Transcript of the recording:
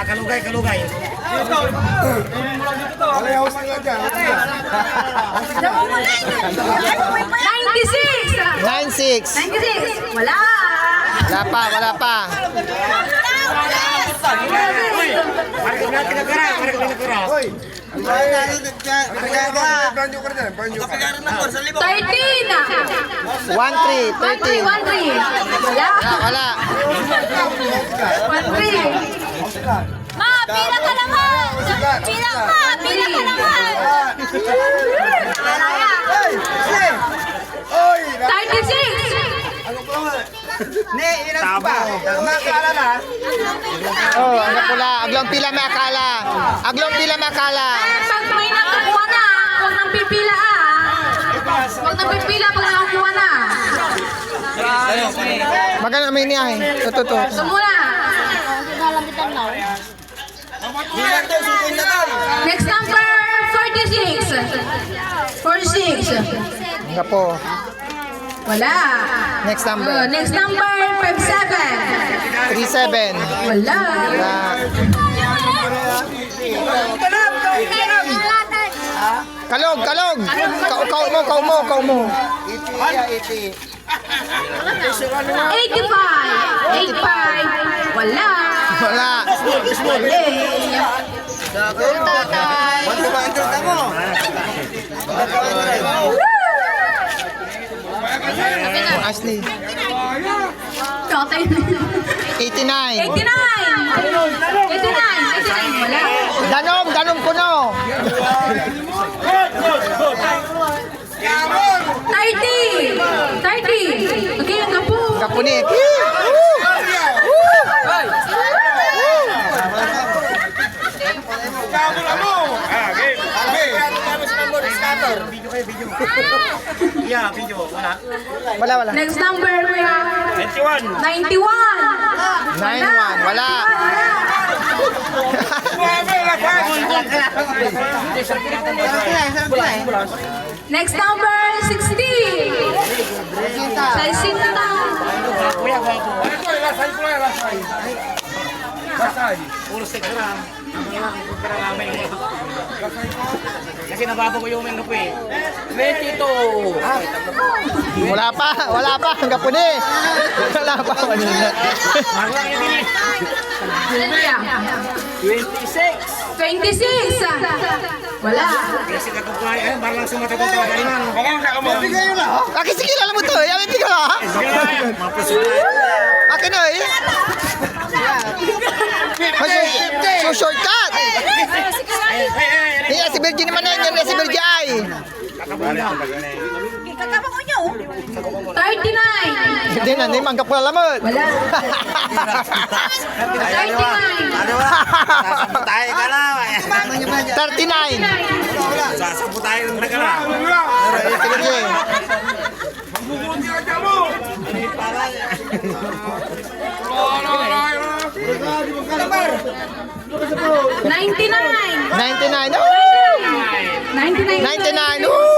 kalugay, kalugay. Alehos na lang dyan. 96. 96. Wala. Wala pa, wala pa. Marka na tinagara, marka na tinagara. Hoy! Banyo ka na dyan, banyo ka. 13. 13. 13. 13. Wala. Wala. 13. Ma, pila ka naman! Pila ka! Pila ka naman! Hoy! 36! Ano ko nga? Ne, ilan pa? Makala na. Oh, ang pula. Aglong pila may akala. Aglong pila may akala. Pag may nakakuha na, huwag nang pipila Huwag nang pipila pag nakakuha na. Maganda may niya eh. Tututo. Sumula. Next number, 46. 46. Nga po. Wala. Next number. Next number, 57. 37. Wala. Wala. Kalog, kalog. Kau mo. 85. 85. Wala. Wala. Ashley. Tatay. 89. 89. 89. Wala. Danom kuno. 30. 30. Okay, ang gapo. Kapuni. Yeah, video. Wala. Wala. Next number, we have 91. 91. 91. Wala. Next number, 60. 60. Kuya, guwapo. Puro sekra. Kasi nababa ko yung mga eh. 22. Wala pa. Ang kapuni. Wala pa. Marlang yung bilis. 26. 26. Wala. Kasi katugay, ay, marlang sumatagong tawa kainan. Bigay yun na. Aki, sige lang mo to. Yamin ko ha. Aki na eh. So shortcut. Iya si Virgin naman na yan. Si Virgin ay. 39. Hindi na. Hindi manggap ko na lamot. Wala. 39. Tayo ka na. 39. Sasampo tayo ng nagara. Si Virgin. 99. 99. 99. 99.